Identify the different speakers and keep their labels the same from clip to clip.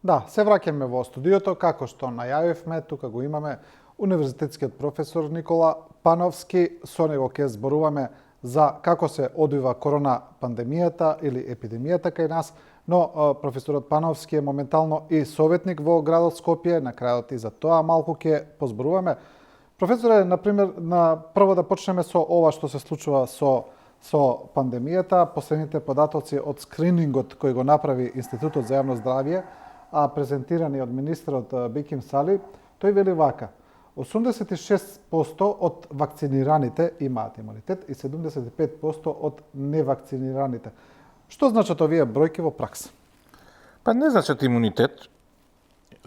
Speaker 1: Да, се враќаме во студиото, како што најавивме, тука го имаме универзитетскиот професор Никола Пановски. Со него ќе зборуваме за како се одвива корона пандемијата или епидемијата кај нас, но професорот Пановски е моментално и советник во градот Скопје, на крајот и за тоа малку ќе позборуваме. Професоре, например, прво да почнеме со ова што се случува со пандемијата. Последните податоци од скринингот кој го направи Институтот за јавно здравје, а презентирани од министерот Биким Сали, тој вели вака: 86% од вакцинираните имаат имунитет и 75% од невакцинираните. Што значат овие бројки во пракса?
Speaker 2: Па не значат имунитет,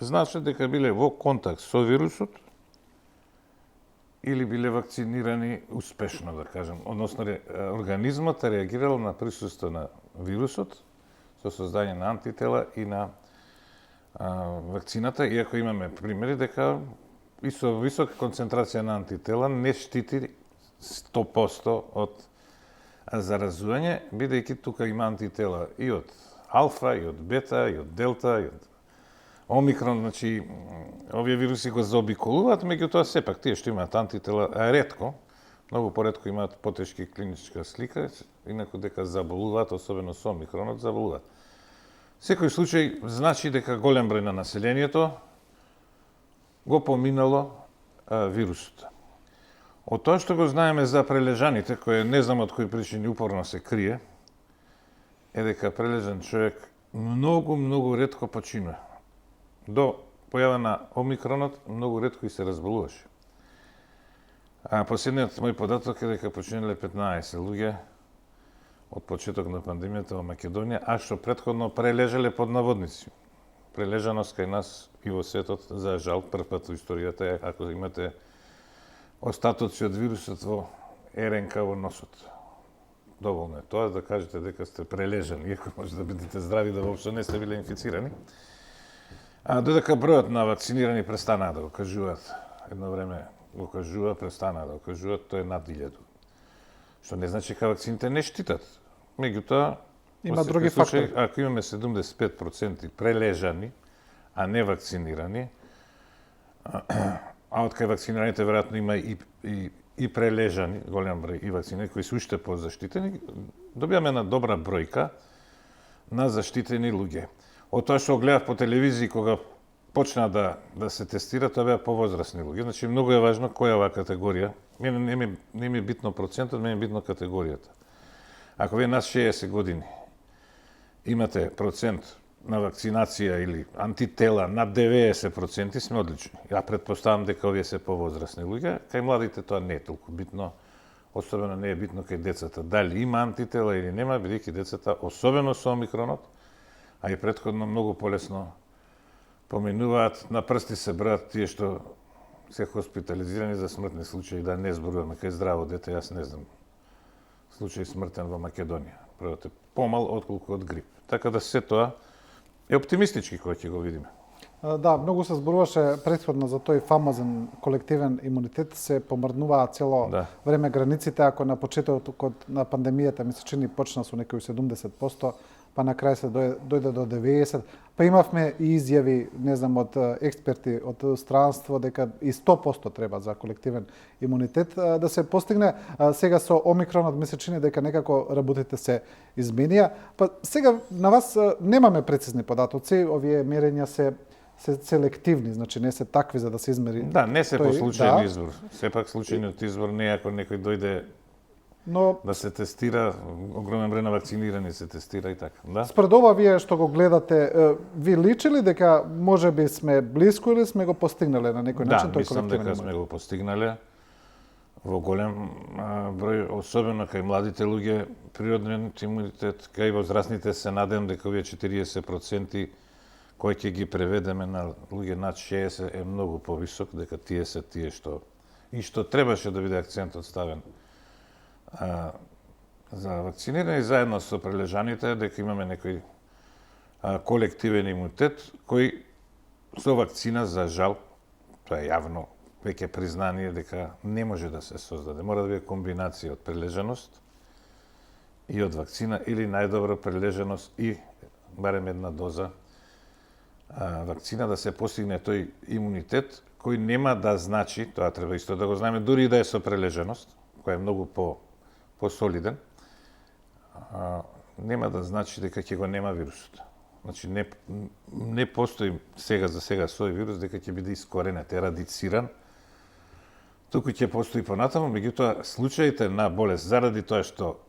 Speaker 2: значат дека биле во контакт со вирусот или биле вакцинирани успешно, да кажем. Односно, организмот е реагирал на присуство на вирусот со создање на антитела и на вакцината, иако имаме примери дека и со висока концентрација на антитела не штити 100% од заразување, бидејќи тука има антитела и од алфа, и од бета, и од делта, и од омикрон, значи овие вируси го заобиколуваат, меѓутоа сепак тие што имаат антитела ретко, многу поретко имаат потешки клиничка слика, инаку дека заболуваат, особено со омикронот, заболуваат. Секој случај значи дека голем број на населението го поминало вирусот. Од тоа што го знаеме за прележаните, кое не знам од кои причини упорно се крие, е дека прележан човек многу ретко починува. До појава на омикронот многу ретко и се разболуваше. Последниот мој податок е дека починале 15 луѓе од почеток на пандемијата во Македонија, а што претходно прележале под наводници. Прележаност кај нас и во светот, за жал, прв пат во историјата е ако имате остатоци од вирусот во РНК во носот. Доволно е тоа да кажете дека сте прележани, иако може да бидете здрави, да воопшто не сте биле инфицирани. Додека бројот на вакцинирани престанаа да го кажуваат, едно време го кажува, престанаа да го кажуваат, тоа е над 1000. Што не значи дека вакцините не штитат. Меѓутоа,
Speaker 1: има други фактори.
Speaker 2: Ако имаме 75% прележани, а не вакцинирани, а од кај вакцинираните веројатно има и прележани, голем број и вакцинирани кои се уште позаштитени, добиваме една добра бројка на заштитени луѓе. Од тоа што гледав по телевизија кога почна да се тестира, тоа беа повозрасни луѓе. Значи многу е важно која е оваа категорија. Не ми е битно процентот, мене е битно категоријата. Ако вие над 60 години имате процент на вакцинација или антитела над 90%, сме одлични. Ја претпоставам дека овие се повозрасни луѓе, кај младите тоа не е толку битно, особено не е битно кај децата. Дали има антитела или нема, бидејќи децата, особено со омикронот, а и претходно многу полесно поминуваат, на прсти се бројат тие што се хоспитализирани за смртни случаи, да не зборуваме кај здраво дете, јас не знам случај смртен во Македонија. Бројот е помал отколку од грип. Така да се тоа е оптимистички кој ќе го видиме.
Speaker 1: Да, многу се зборуваше претходно за тој фамозен колективен имунитет, се помрднуваа цело време границите, ако на почетокот на пандемијата ми се чини почна со некои 70%, па на крај се дојде до 90%, па имавме и изјави, не знам, од експерти од странство дека и 100% треба за колективен имунитет да се постигне. Сега со омикронот ми се чини дека некако работите се изменија. Па сега на вас немаме прецизни податоци, овие мерења се селективни, значи не се такви за да се измери.
Speaker 2: Да, не се по случајен избор. Сепак случајниот избор не е ако некој дојде да се тестира, огромен број на вакцинирани се тестира и така. Да?
Speaker 1: Спред ова вие што го гледате, ви личи ли дека можеби сме блиску или сме го постигнале на некој начин тој колективен имунитет?
Speaker 2: Да, мислам дека сме го постигнале во голем број, особено кај младите луѓе, природниот имунитет, кај возрастните се надевам дека овие 40% кои ќе ги преведеме на луѓе над 60 е многу повисок, дека тие се тие што требаше да биде акцентот ставен за вакцинирани заедно со прележаните, дека имаме некој колективен имунитет кој со вакцина, за жал, тоа е јавно веќе признание дека не може да се создаде. Мора да биде комбинација од прележаност и од вакцина или најдобро прележаност и барем една доза вакцина да се постигне тој имунитет кој нема да значи, тоа треба исто да го знаеме, дури и да е со прележеност, која е многу по-солиден, нема да значи дека ќе го нема вирусот. Значи не постои сега за сега сој вирус дека ќе биде искоренет, ерадициран, туку ќе постои понатаму, меѓутоа случаите на болест заради тоа што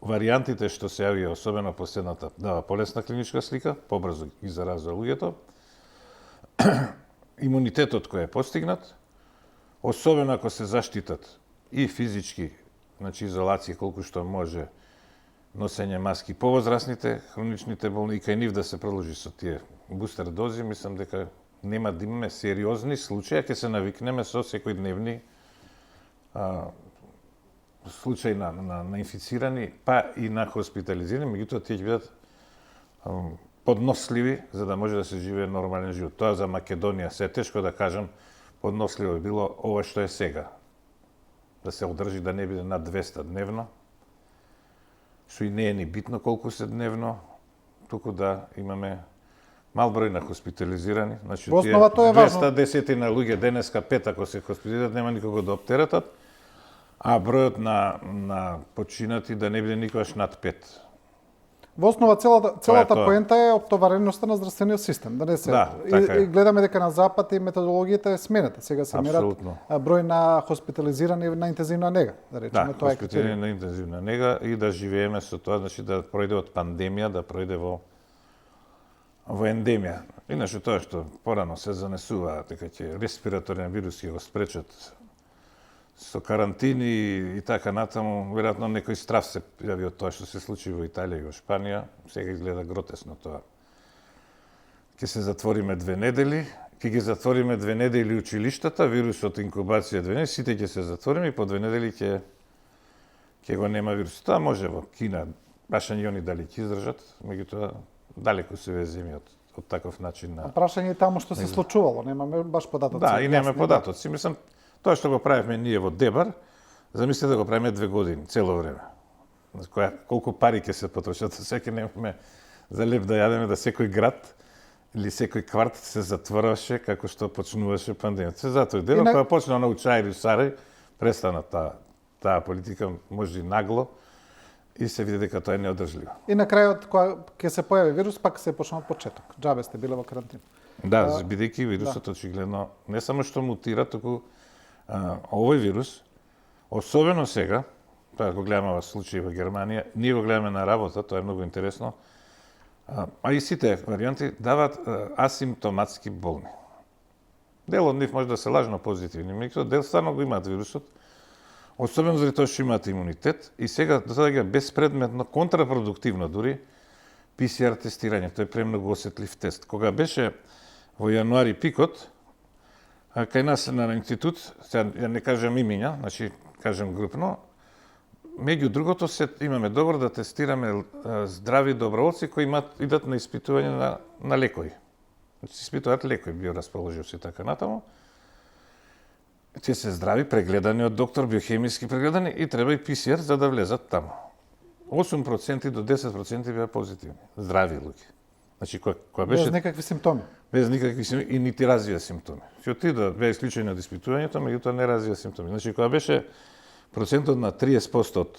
Speaker 2: варијантите што се јавија, особено последната, дава полесна клиничка слика, побрзо ги заразува луѓето. Имунитетот кој е постигнат, особено ако се заштитат и физички, значи изолација колку што може, носење маски по возрастните, хроничните болни и кај нив да се продолжи со тие бустер дози, мислам дека нема да имаме сериозни случаи, ќе се навикнеме со секојдневни случаи на инфицирани, па и на хоспитализирани, меѓутоа тие ќе бидат подносливи за да може да се живее нормален живот. Тоа за Македонија се тешко да кажам, подносливо би било ова што е сега. Да се одржи да не биде над 200 дневно, што и не е ни битно колку се дневно, туку да имаме мал број на хоспитализирани. Значи,
Speaker 1: Во основа тоа е важно.
Speaker 2: 210 на луѓе денеска 5 ако се хоспитализират, нема никого да оптеретат, а бројот на починати да не биде никогаш над 5.
Speaker 1: Во основа целата
Speaker 2: тоа.
Speaker 1: поента е оптовареността на здравствениот систем, да не се.
Speaker 2: Да, така е.
Speaker 1: И гледаме дека на запад и методологијата е смената. Сега се мерат
Speaker 2: Апсолутно.
Speaker 1: број на хоспитализирани на интензивна нега, да речеме,
Speaker 2: Да,
Speaker 1: тоа е
Speaker 2: хоспитализирани
Speaker 1: критериум.
Speaker 2: на интензивна нега и да живееме со тоа, значи да пројде од пандемија, да пројде во ендемија. Иначе тоа што порано се занесува дека ќе респираторен вирус ќе го спречат со карантини и така натаму, веројатно некој страв се јави од тоа што се случи во Италија и во Шпанија. Сега изгледа гротесно тоа. Ќе се затвориме 2 недели, ќе ги затвориме 2 недели училиштата, вирусот инкубација 2 недели, сите ќе се затвориме и по 2 недели ќе го нема вирусот. Тоа може во Кина, прашање и они дали ќе издржат, меѓутоа далеку се овие земји од таков начин на...
Speaker 1: Прашање е таму што се случувало, немаме баш податоци.
Speaker 2: Да, и немаме
Speaker 1: јасни,
Speaker 2: податоци. Мислам, тоа што го правевме ние во Дебар, замислете да го правиме 2 години, цело време. Колку пари ќе се потрошат, секој немаме за леп да јадеме, да секој град или секој кварт се затвораше како што почнуваше пандемијата. Се затоа Дебар, кога почна на Учајри и Сарај, престана таа политика, може и нагло, и се види дека тоа е неодржливо.
Speaker 1: И на крајот кога ќе се појави вирус, пак се почна од почеток. Џабе сте биле во карантина.
Speaker 2: Да, бидејќи вирусот очигледно не само што мутира, туку овој вирус, особено сега, тоа го гледаме во случаи во Германија, ние го гледаме на работа, тоа е многу интересно, а и сите варијанти дават асимптоматски болни. Дел од нив може да се лажно позитивни, меѓутоа дел стварно го имаат вирусот, особено заради тоа што имаат имунитет и сега доаѓа безпредметно, контрапродуктивно дури, PCR тестирање, тој е премногу осетлив тест. Кога беше во јануари пикот, кај нас на институт, сега ја не кажам имиња, значи кажам групно, меѓу другото имаме добро да тестираме здрави доброволци кои идат на испитување на лекови. Значи се испитуваат лекови, биорасположивци и така натаму. Тие се здрави, прегледани од доктор, биохемиски прегледани и треба и PCR за да влезат таму. 8% до 10% беа позитивни, здрави луѓе. Значи кога беше
Speaker 1: Без никакви симптоми.
Speaker 2: без никакви симптоми и нити развија симптоми. Ќе отида беа исклучени од испитувањето, меѓутоа не развија симптоми. Значи кога беше процентот на 30% од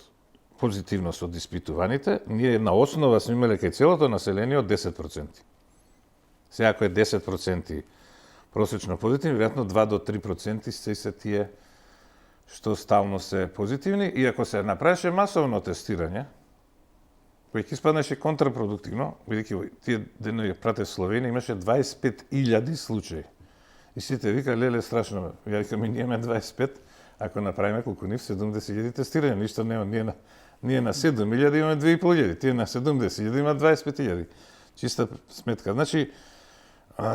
Speaker 2: позитивност од испитуваните, ние на основа сме имале кај целото население од 10%. Сега ако е 10% просечно позитивни, веројатно 2 до 3% се тие што стално се позитивни и ако се направеше масовно тестирање, кој ќе испаднеше контрапродуктивно, бидејќи тие денови пратев Словенија имаше 25.000 случаи. И сите вика, леле, страшно, ја викаме, ние имаме 25, ако направиме колку нив 70.000 тестирања, ништо нема, ние на 7.000 имаме 2.500, тие на 70.000 имаат 25.000. Чиста сметка. Значи,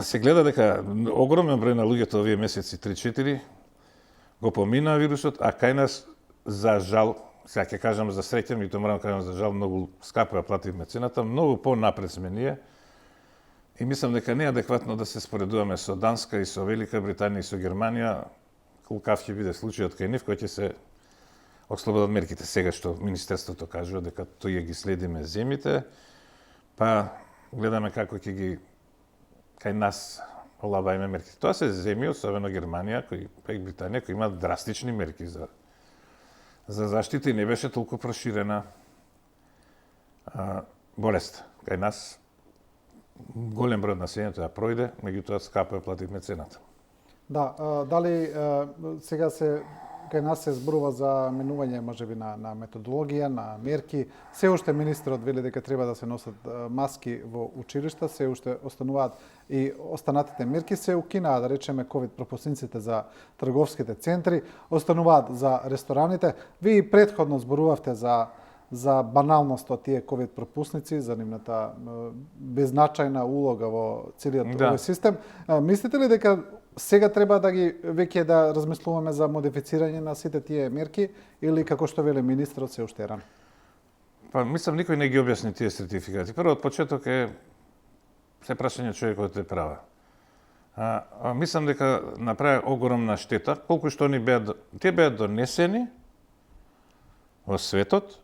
Speaker 2: се гледа дека огромен број на луѓето овие месеци 3-4 го поминаа вирусот, а кај нас за жал, сега ќе кажам за среќа, ми тоа морам да кажам за жал, многу скапо ја плативме цената, многу понапред сме ние. И мислам дека не е адекватно да се споредуваме со Данска и со Велика Британија и со Германија, колкав ќе биде случајот кај нив, кој ќе се ослободат мерките. Сега што Министерството кажува дека тој ги следиме земите, па гледаме како ќе ги кај нас олабаеме мерки. Тоа се земји, особено Германија, па и Британија, кои имаат драстични мерки за заштита и не беше толку проширена болест. Кај нас голем број од населението ја пројде, меѓутоа скапо ја плативме цената.
Speaker 1: Да, дали сега кај нас се зборува за менување можеби на методологија, на мерки. Се уште министерот вели дека треба да се носат маски во училишта, се уште остануваат и останатите мерки, се укинаа, да речеме, ковид пропусниците за трговските центри, остануваат за рестораните. Ви и претходно зборувавте за баналност од тие ковид пропусници, за нивната беззначајна улога во целиот овој систем. Мислите ли дека сега треба да ги веќе да размислуваме за модифицирање на сите тие мерки или како што веле министрот се уште рано?
Speaker 2: Па мислам никој не ги објасни тие сертификати. Прво од почеток е се прашање човекот е права. Мислам дека направи огромна штета, колку што тие беа донесени во светот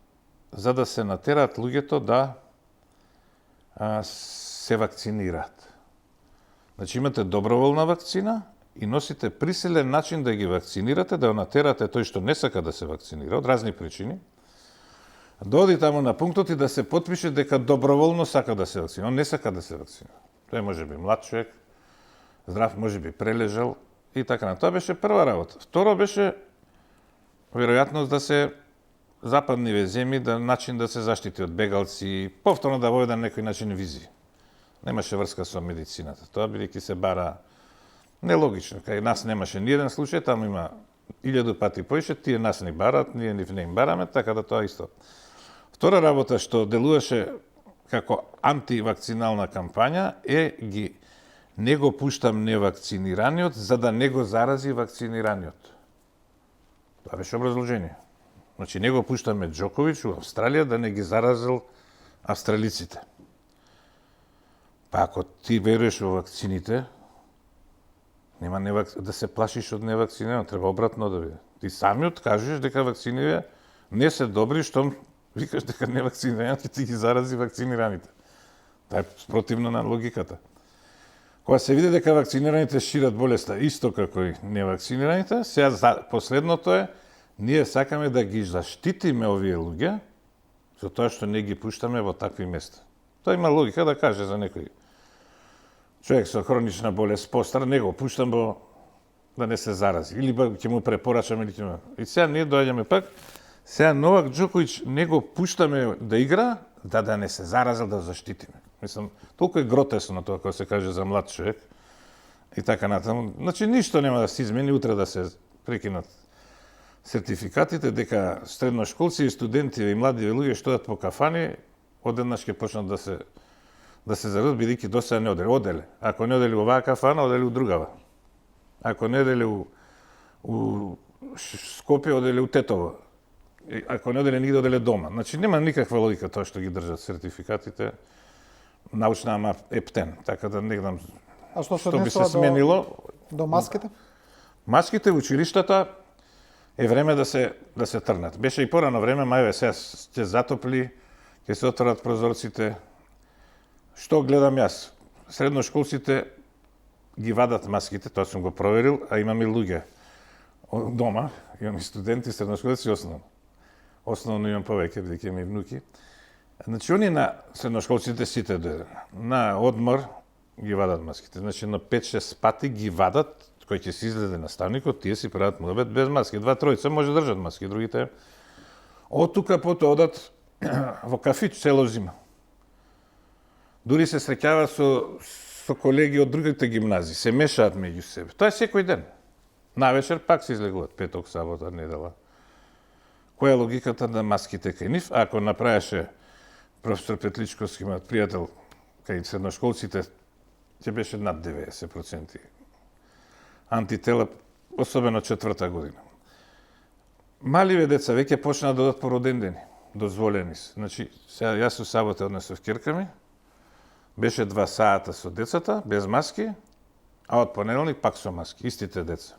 Speaker 2: за да се натераат луѓето да се вакцинираат. Значи имате доброволна вакцина и носите присилен начин да ги вакцинирате, да натерате тој што не сака да се вакцинира од разни причини, да оди таму на пунктот и да се потпише дека доброволно сака да се вакцинира. Он не сака да се вакцинира. Тој може би млад човек, здрав, може би прележал и така на. Тоа беше прва работа. Второ беше веројатност да се западниве земји начин да се заштити од бегалци, повторно да воведе на некој начин визии. Немаше врска со медицината. Тоа бидејќи се бара нелогично. Кај нас немаше ни еден случај, таму има 1000 пати поише, тие нас ни барат, ние нив не им бараме, така да тоа исто. Втора работа што делуваше како антивакцинална кампања е не го пуштам невакцинираниот за да не го зарази вакцинираниот. Тоа беше образложение. Значи не го пуштаме Џоковиќ во Австралија да не ги заразил австралиците. Па ако ти веруваш во вакцините, нема да се плашиш од невакцинирано, треба обратно да биде. Ти самиот кажеш дека вакцините не се добри, што викаш дека невакцинираните ти ги зарази вакцинираните. Тоа е спротивно на логиката. Кога се види дека вакцинираните шират болеста исто како и невакцинираните, сега последното е ние сакаме да ги заштитиме овие луѓе со тоа што не ги пуштаме во такви места. Тоа има логика да каже за некој човек со хронична болест постар, не го пуштам да не се зарази. Или ќе му препорачаме, или ќе му... И сега ние доаѓаме пак, сега Новак Џоковиќ не го пуштаме да игра, да не се заразил, да заштитиме. Мислам, толку е гротесно тоа кога се каже за млад човек и така натаму. Значи, ништо нема да се измени, утре да се прекинат сертификатите, дека средношколци и студенти и млади луѓе што одат по кафани, одеднаш ќе почнат да се заразат, бидејќи досега не оделе. Оделе. Ако не оделе оваа кафана, оделе у другава. Ако не оделе у Скопје, оделе у Тетово. Ако не оделе нигде, оделе дома. Значи нема никаква логика тоа што ги држат сертификатите. Научна, ама ептен. Така да не знам што би се сменило.
Speaker 1: До маските?
Speaker 2: Маските во училиштата е време да се трнат. Беше и порано време, мајве сега ќе затопли, ќе се отворат прозорците. Што гледам јас? Средношколците ги вадат маските, тоа сум го проверил, а имам и луѓе дома, имам и студенти, средношколци основно. Основно имам повеќе, бидејќи имам и внуки. Значи, они на средношколците сите дојден. На одмор ги вадат маските. Значи, на 5-6 пати ги вадат, кој ќе се излезе наставникот, тие си прават муабет без маски. 2-3 може да држат маски, другите од тука потоа одат во кафич цело зима. Дури се среќава со колеги од другите гимназии, се мешаат меѓу себе. Тоа е секој ден. Навечер пак се излегуваат, петок, сабота, недела. Која е логиката на маските кај нив? Ако направеше професор Петличковски, имаат пријател, кај средношколците, ќе беше над 90% антитела, особено 4-та година. Маливе деца веќе почнаа да одат по родендени, дозволени се. Значи, сега јас со сабота однесов ќерка ми, беше 2 сата со децата, без маски, а од понеделник пак со маски, истите деца.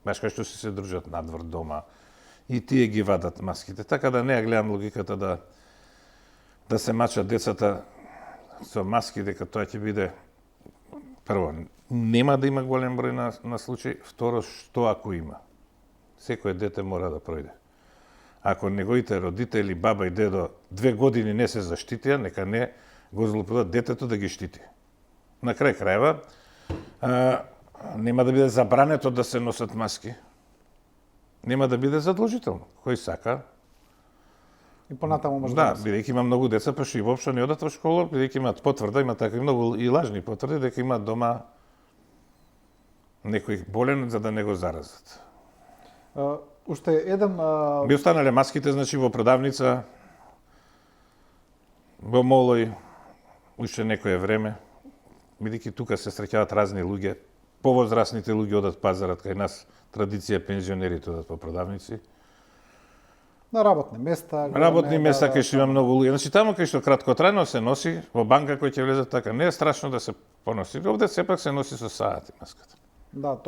Speaker 2: Баш кај што се дружат надвор дома, и тие ги вадат маските. Така да не ја гледам логиката да се мачат децата со маски, дека тоа ќе биде прво, нема да има голем број на случаи, второ, што ако има? Секој дете мора да пројде. Ако неговите родители, баба и дедо 2 години не се заштитија, нека не го злоупотребат детето да ги штити. На крај крајва, нема да биде забрането да се носат маски. Нема да биде задолжително. Кој сака?
Speaker 1: И понатаму може
Speaker 2: Да,
Speaker 1: да
Speaker 2: бидејќи има многу деца, па што и воопшто не одат во школа, бидејќи имаат потврда, има такви многу и лажни потврди, дека имаат дома некој болен за да не го заразат.
Speaker 1: Уште еден...
Speaker 2: Би останале маските, значи, во продавница, во молој, уште некое време, бидејќи тука се среќаваат разни луѓе, повозрасните луѓе одат пазарат, кај нас традиција пензионерите одат по продавници.
Speaker 1: На работни места.
Speaker 2: Работни места кај што има многу луѓе. Значи таму кај што краткотрајно се носи, во банка кој ќе влезат така, не е страшно да се поноси. Овде сепак се носи со саати маската.
Speaker 1: Да,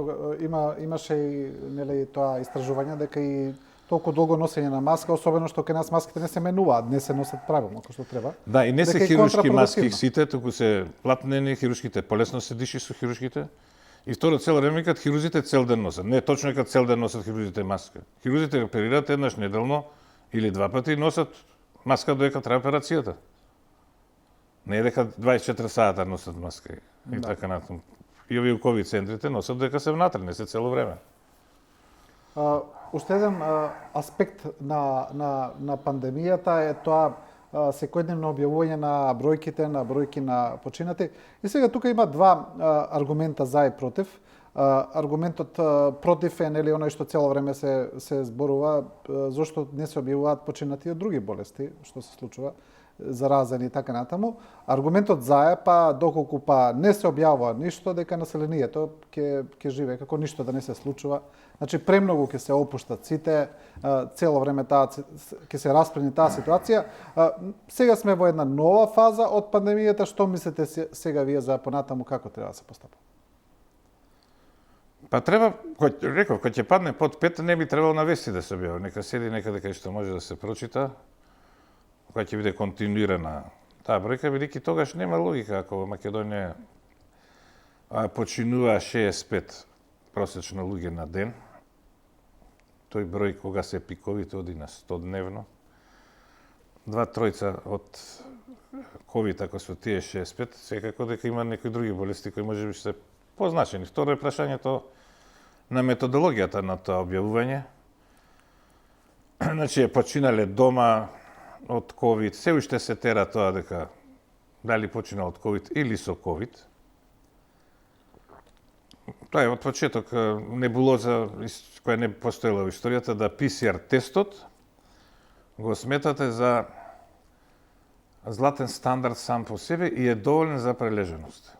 Speaker 1: имаше и нели тоа истражување дека и толку долго носење на маска, особено што кај нас маските не се менуваат, не се носат правилно како што треба.
Speaker 2: Да, и не се
Speaker 1: дека
Speaker 2: хируршки маски сите, туку се платнени хируршките, полесно се диши со хируршките. И второ, цело време викат хирурзите цел ден носат. Не, точно дека цел ден носат хирурзите маска. Хирурзите оперираат еднаш неделно или 2 пати и носат маска додека трае операцијата. Не е дека 24 сата носат маска и така натаму. И овие ковид центрите носат додека се внатре, не се цело време.
Speaker 1: Уште еден аспект на пандемијата е тоа секојдневно објавување на бројки на починати. И сега тука има два аргумента за и против. Аргументот против е нели оној што цело време се зборува зошто не се објавуваат починати од други болести, што се случува, заразени и така натаму. Аргументот за е па доколку па не се објавува ништо, дека населението ќе живее како ништо да не се случува. Значи премногу ќе се опуштат сите, цело време ќе се расплени таа ситуација. Сега сме во една нова фаза од пандемијата, што мислите сега вие за понатаму како треба да се постапа?
Speaker 2: Па треба, реков, кога ќе падне под 5, не би требало на вести да се објавува. Нека седи некаде кај што може да се прочита, кога ќе биде континуирана таа бројка, бидејќи тогаш нема логика ако во Македонија починува 65 просечно луѓе на ден. Тој број кога се пиковите оди на 100 дневно. 2-3 од ковид, ако се тие 65, секако дека има некои други болести кои може би се позначени. Второ е прашањето на методологијата на тоа објавување. Значи, починале дома од ковид, се уште се тера тоа дека дали починал од ковид или со ковид. Тоа е од почеток небулоза која не постоела во историјата, да ПСР тестот го сметате за златен стандард сам по себе и е доволен за прележаност.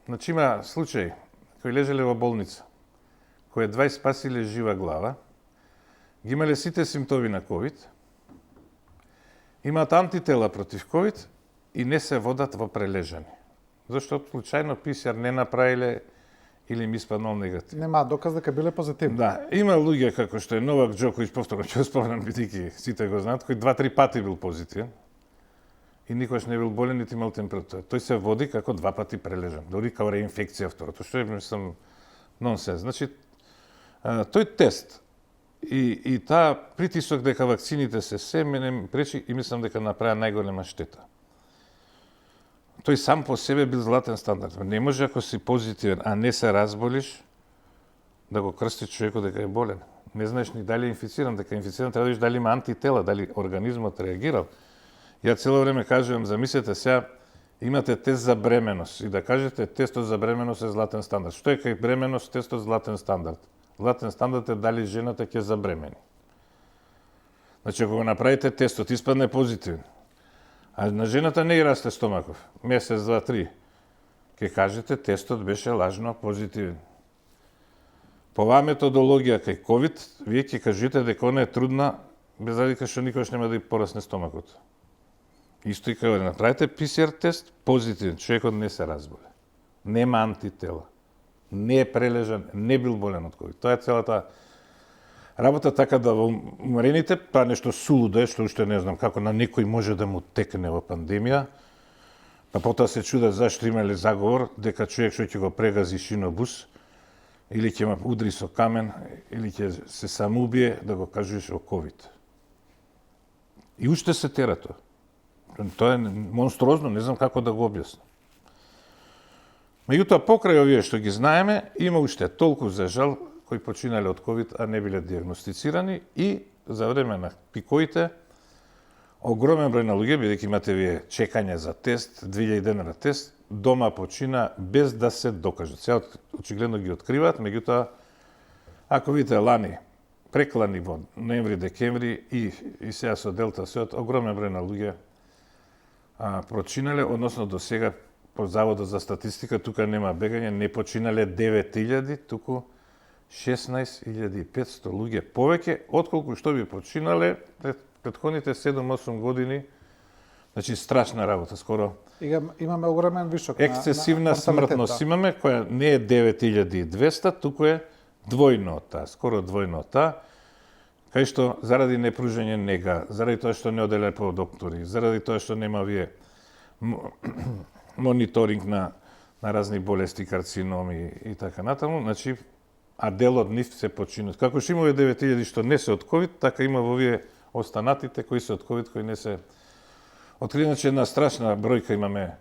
Speaker 2: Значи има случај кои лежеле во болница, кои едва спасиле жива глава, ги имале сите симптоми на ковид, имаат антитела против ковид и не се водат во прележани. Зашто случајно ПСР не направиле или ми испаднал негатив.
Speaker 1: Нема доказ дека биле позитивни.
Speaker 2: Да, има луѓе како што е Новак Џоковиќ, повторно ќе спомнам, бидејќи сите го знаат, кој 2-3 пати бил позитивен и никош не бил болен нити имал температура. Тој се води како 2 пати прележан, дури као реинфекција второто, што е мислам нонсенс. Значи тој тест и таа притисок дека вакцините се мене пречи и мислам дека направи најголема штета. Тој сам по себе бил златен стандард. Не може ако си позитивен, а не се разболиш, да го крстиш човекот дека е болен. Не знаеш ни дали е инфициран, дека е инфициран, треба да видиш дали има антитела, дали организмот реагирал. Ја цело време кажувам, замислете сега, имате тест за бременост и да кажете тестот за бременост е златен стандард. Што е кај бременост тестот златен стандард? Златен стандард е дали жената ќе забремени. Значи, ако го направите тестот, испадне позитивен, а на жената не и расте стомаков, месец, 2-3, ќе кажете тестот беше лажно позитивен. По оваа методологија кај ковид, вие ќе кажете дека она е трудна, без разлика што никош нема да и порасне стомакот. Исто и кај направите ПСР тест, позитивен, човекот не се разболе. Нема антитела. Не е прележан, не бил болен од ковид. Тоа е целата работа, така да во умрените, па нешто сулудо е, што уште не знам како на некој може да му текне во пандемија, Па потоа се чудат зашто имале заговор дека човек што ќе го прегази шинобус или ќе ма удри со камен или ќе се самоубие да го кажеш о ковид. И уште се тера тоа. Тоа е монструозно, не знам како да го објаснам. Меѓутоа, покрај овие што ги знаеме, има уште толку за жал кои починале од ковид, а не биле диагностицирани и за време на пикоите огромен број на луѓе, бидејќи имате вие чекање за тест, 2000 денара тест, дома почина без да се докажат. Сега очигледно ги откриваат, меѓутоа, ако видите лани, преклани во ноември, декември и сега со Делта, огромен број на луѓе прочинале, односно до сега по Заводот за статистика, тука нема бегање, не починале 9000, туку 16500 луѓе повеќе, отколку што би починале предходните 7-8 години. Значи, страшна работа, скоро.
Speaker 1: Имаме огромен вишок
Speaker 2: ексцесивна смртност имаме, која не е 9200, туку е двојно од таа, скоро двојно од таа, кај што заради непружење нега, заради тоа што не оделе по доктори, заради тоа што нема вие мониторинг на разни болести, карциноми и така натаму, значи, а дел од нив се починат. Како што има 9000 што не се од ковид, така има во овие останатите кои се од ковид, кои не се открили. Значи, една страшна бројка имаме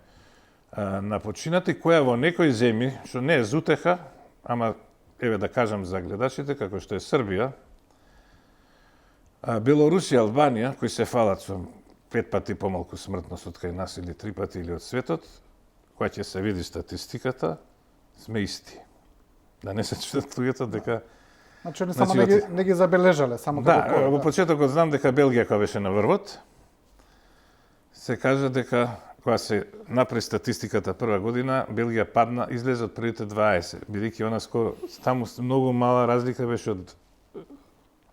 Speaker 2: на починати, која во некои земји, што не е зутеха, ама, еве да кажам за гледачите, како што е Србија, Белорусија, Албанија, кои се фалат со 5 пати помалку смртност од кај нас или 3 пати или од светот, која ќе се види статистиката, сме исти. Да не се чудат луѓето дека...
Speaker 1: Значи, не само не ги забележале, само како
Speaker 2: да, во почетокот знам дека Белгија кога беше на врвот, се кажа дека кога се направи статистиката прва година, Белгија падна, излезе од првите 20, бидејќи она скоро таму многу мала разлика беше од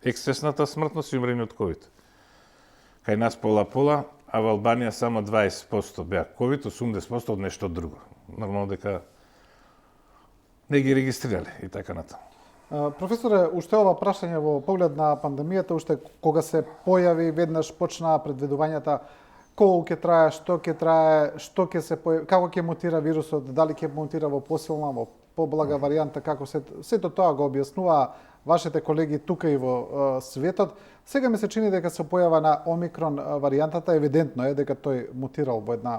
Speaker 2: ексцесната смртност и умрење од ковид. Кај нас пола-пола, а во Албанија само 20% беа ковид, 80% од нешто друго. Нормално дека не ги регистрирале и така натаму.
Speaker 1: Професоре, уште ова прашање во поглед на пандемијата, уште кога се појави, веднаш почнаа предвидувањата колку ќе трае, што ќе се појави, како ќе мутира вирусот, дали ќе мутира во посилна, во поблага варијанта, како сето тоа го објаснуваа вашите колеги тука и во светот. Сега ми се чини дека се појава на Омикрон варијантата, евидентно е дека тој мутирал во една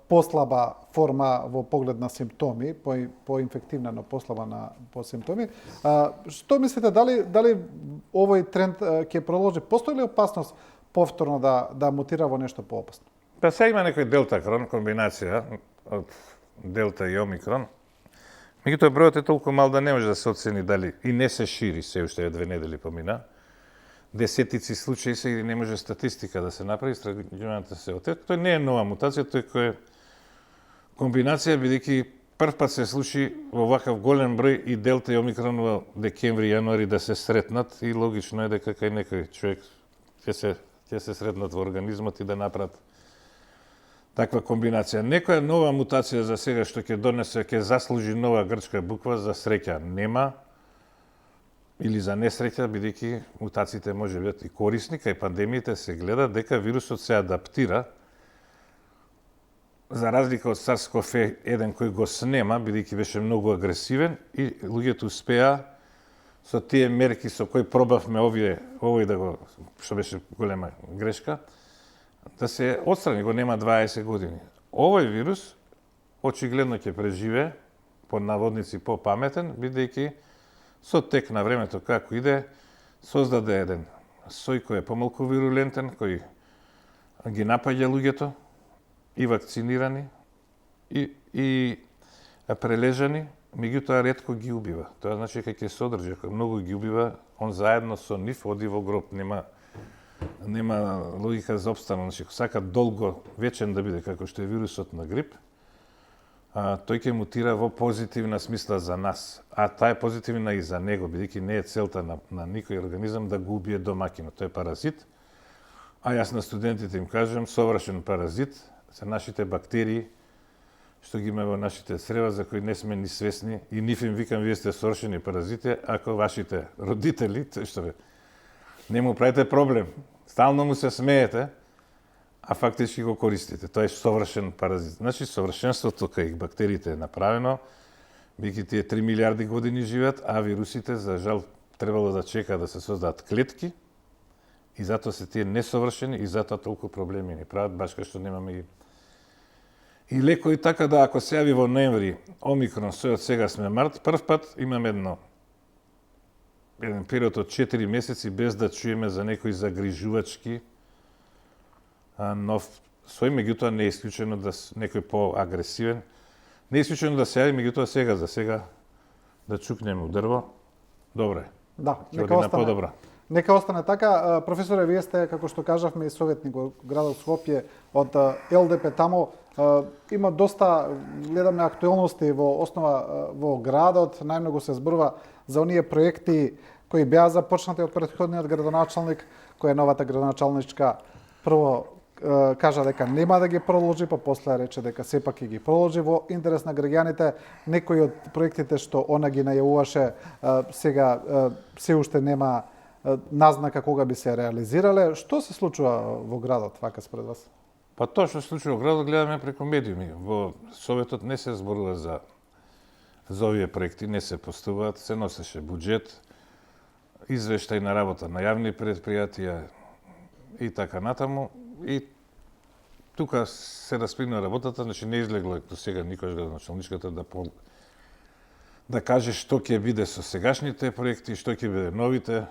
Speaker 1: послаба форма во поглед на симптоми, поинфективна, но послаба по симптоми. Што мислите, дали овој тренд ќе продолжи? Постои ли опасност повторно да мутира во нешто поопасно?
Speaker 2: Па сега има некој делтакрон, комбинација од делта и омикрон. Меѓутоа бројот е толку мал да не може да се оцени дали и не се шири, се уште 2 недели помина. Десетици случаи се и не може статистика да се направи, истражувањата се отет. Тој не е нова мутација, тој е комбинација, бидејќи прв пат се случи во вакав голем број и делта и омикрон во декември, јануари да се сретнат и логично е дека кај некој човек ќе се сретнат во организмот и да направат таква комбинација. Некоја нова мутација за сега што ќе заслужи нова грчка буква, за среќа нема, или за несреќа, бидејќи мутациите може бидат и корисни, кај пандемиите се гледа дека вирусот се адаптира, за разлика од SARS-CoV-1 кој го снема, бидејќи беше многу агресивен и луѓето успеа со тие мерки со кои пробавме овој да го, што беше голема грешка, да се отстрани, го нема 20 години. Овој вирус очигледно ќе преживее, под наводници по-паметен, бидејќи со тек на времето како иде, создаде еден сој кој е помалку вирулентен, кој ги напаѓа луѓето, и вакцинирани, и прележани, меѓутоа ретко ги убива. Тоа значи кога ќе се одржи, ако многу ги убива, он заедно со нив оди во гроб, нема логика за обстанок. Значи, ако сака долго вечен да биде, како што е вирусот на грип, тој ќе мутира во позитивна смисла за нас. А таа е позитивна и за него, бидејќи не е целта на никој организам да го убие домакинот. Тој е паразит. А јас на студентите им кажам, совршен паразит се нашите бактерии, што ги има во нашите црева, за кои не сме ни свесни, и нив им викам, вие сте совршени паразити, ако вашите родители, што не му правите проблем, стално му се смеете, а фактички го користите. Тоа е совршен паразит. Значи, совршенството кај бактериите е направено, бидејќи тие 3 милиарди години живеат, а вирусите, за жал, требало да чека да се создадат клетки, и затоа се тие несовршени, и затоа толку проблеми ни прават, баш кај што немаме и лекови. Така да, ако се јави во ноември Омикрон, сојот сега сме март, прв пат имаме еден период од 4 месеци без да чуеме за некој загрижувачки нов сој, меѓутоа не е исклучено да некој поагресивен. Не е исклучено да се јави, меѓутоа за сега да чукнеме у дрво. Добре.
Speaker 1: Да,
Speaker 2: ќе оди на подобро.
Speaker 1: Нека остане така. Професоре, вие сте, како што кажавме, и советник во градот Скопје од ЛДП тамо. Има доста, гледаме, актуелности во основа во градот. Најмногу се зборува за оние проекти кои беа започнати од претходниот градоначалник, која новата градоначалничка прво кажа дека нема да ги продолжи, па после рече дека сепак ќе ги продолжи во интерес на граѓаните. Некои од проектите што она ги најавуваше сега се уште нема назнака кога би се реализирале. Што се случува во градот, вака според вас?
Speaker 2: Па тоа што се случува во градот гледаме преку медиуми. Во Советот не се зборува за овие проекти, не се постуваат, се носеше буџет, извештај на работа на јавни предпријатија и така натаму. И тука се распригна работата, значи не излегло до сега никош градоначалничката да каже што ќе биде со сегашните проекти, што ќе биде новите.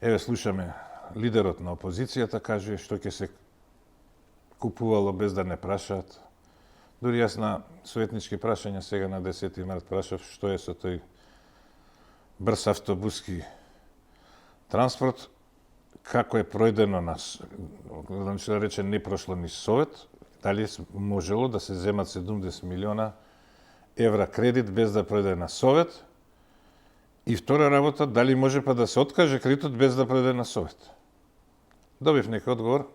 Speaker 2: Еве слушаме лидерот на опозицијата каже што ќе се купувало без да не прашаат. Дури јас на советнички прашања сега на 10 март прашав што е со тој брз автобуски транспорт, како е пројдено значи да рече не прошло ни совет, дали можело да се земат 70 милиона евра кредит без да пројде на совет. И втора работа, дали може па да се откаже кредитот без да пројде на совет. Добив некој одговор,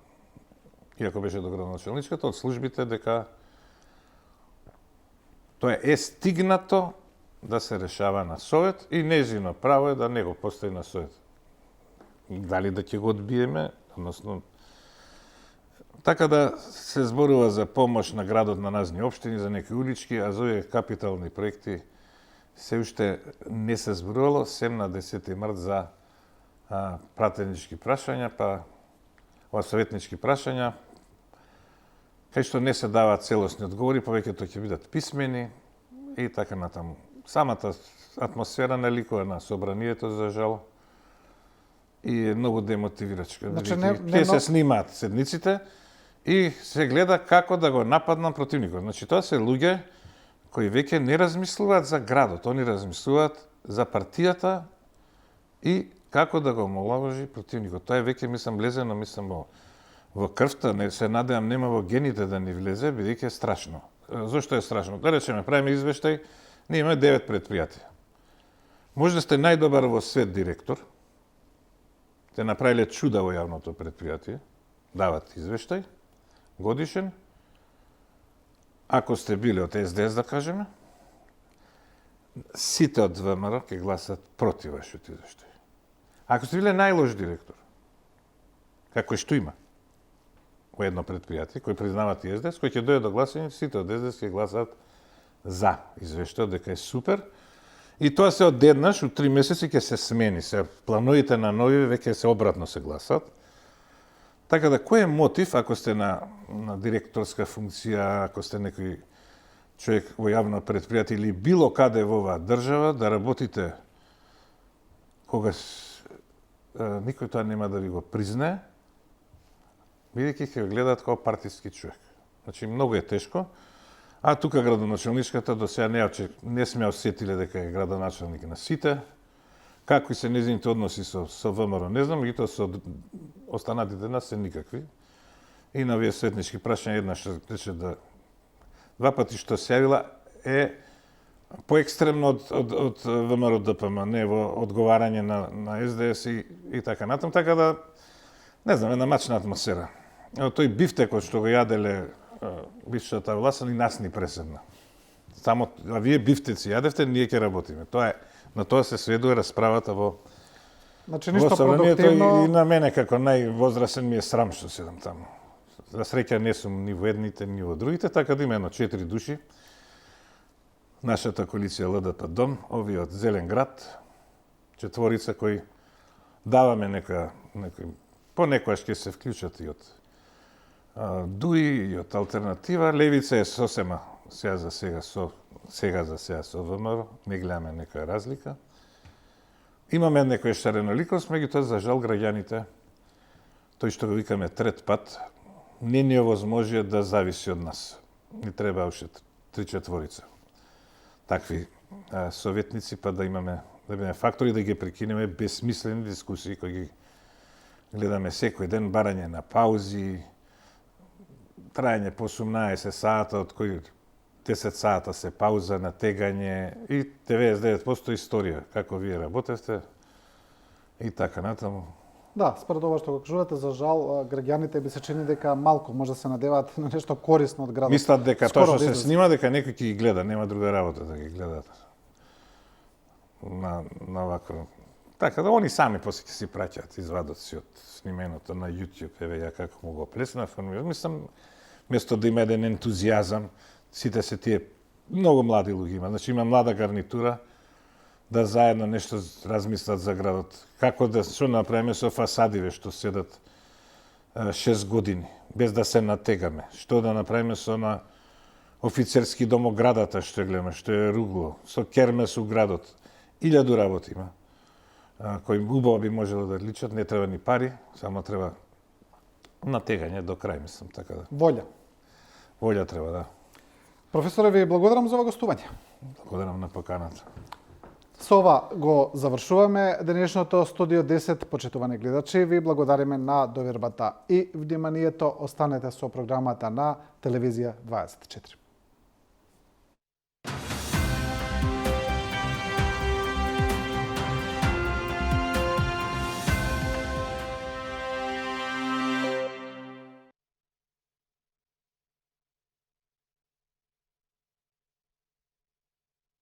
Speaker 2: иако беше до градоначалничката, од службите дека тоа е стигнато да се решава на совет и незино право е да не го постави на совет. Дали да ќе го одбиеме, односно така да се зборува за помош на градот на назни општини, за некои улички, а за овие капитални проекти се уште не се зборувало, сем на 10 март за пратенички прашања, па советнички прашања, кај што не се даваат целосни одговори, повеќето ќе бидат писмени и така натаму. Самата атмосфера не ликува на собранието, за жал, и е многу демотивирачка.
Speaker 1: Значи,
Speaker 2: ќе се снимаат седниците и се гледа како да го нападнат противникот. Значи, тоа се луѓе кои веќе не размислуваат за градот, они размислуваат за партијата и како да го омаловажи противникот. Тоа е веќе, мислам, влезено, во крвта, не се надевам нема во гените да ни влезе, бидејќи е страшно. Зошто е страшно? Да речеме, правиме извештај, ние имаме 9 предпријатија. Може да сте најдобар во свет директор, те направиле чуда во јавното предпријатие, дават извештај, годишен. Ако сте били од СДС, да кажеме, сите од ВМРО ќе гласат против вашиот извештај. Ако сте биле најлош директор, како што има во едно предпријатие, кој признават и СДС, кој ќе дојде до гласање, сите од СДС ќе гласат за извештајот, дека е супер. И тоа се одеднаш, у 3 месеци ќе се смени. Се плановите на нови веќе се обратно се гласат. Така да, кој е мотив, ако сте на директорска функција, ако сте некој човек во јавно предпријатие или било каде во оваа држава, да работите кога никој тоа нема да ви го признае, бидејќи ќе гледаат како партиски човек. Значи, многу е тешко. А тука градоначалничката до сега не сме осетиле дека е градоначалник на сите. Какви се незините односи со ВМРО, не знам, меѓутоа со останатите нас се никакви. И на овие светнички прашања еднаш рече да два пати што се јавила е поекстремно од ВМРО ДПМ, не во одговарање на СДС и така натам, така да не знам, една мачна атмосфера. Тој бифтекот што го јаделе бившата власт и нас ни преседна. Само а вие бифтеци јадевте, ние ќе работиме. Тоа е, на тоа се сведува расправата во
Speaker 1: Значи ништо продуктивно
Speaker 2: и на мене како највозрасен ми е срам што седам таму. За среќа не сум ни во едните, ни во другите, така да има едно 4 души. Нашата коалиција ЛДП Дом, овие од Зелен град, четворица кои даваме некој понекогаш ќе се вклучат и од ДУИ и од Алтернатива. Левица е сосема сега за сега со ВМРО, не гледаме некоја разлика. Имаме некој шареноликост, меѓутоа за жал граѓаните, тој што го викаме трет пат, не ни овозможија да зависи од нас. Ни треба уште 3/4 такви советници, па да имаме фактори да ги прекинеме безсмислени дискусии кои ги гледаме секој ден, барање на паузи, трајање по 18 сата, од кои 10 сата се пауза, натегање и 99% историја, како вие работевте и така натаму.
Speaker 1: Да, според ова што го кажувате, за жал, граѓаните би се чини дека малку може да се надеваат на нешто корисно од градот.
Speaker 2: Мислат дека тоа што се снима, дека некој ќе ги гледа, нема друга работа да ги гледаат. На вако. Така да они сами после ќе си праќаат извадоци од снименото на YouTube, еве ја како му го плеснав, мислам, место да има еден ентузијазам, сите се тие многу млади луѓе има, значи има млада гарнитура, да заедно нешто размислат за градот. Како да што направиме со фасадиве што седат 6 години, без да се натегаме. Што да направиме со на офицерски дом во градата што гледаме, што е ругло, со кермес у градот. 1000 работи има, кои убаво би можело да личат, не треба ни пари, само треба натегање до крај, мислам, така да.
Speaker 1: Волја.
Speaker 2: Волја треба, да.
Speaker 1: Професоре, ви благодарам за ова гостување.
Speaker 2: Благодарам на поканата.
Speaker 1: Со ова го завршуваме денешното Студио 10. Почитувани гледачи, ви благодариме на довербата и вниманието. Останете со програмата на Телевизија 24.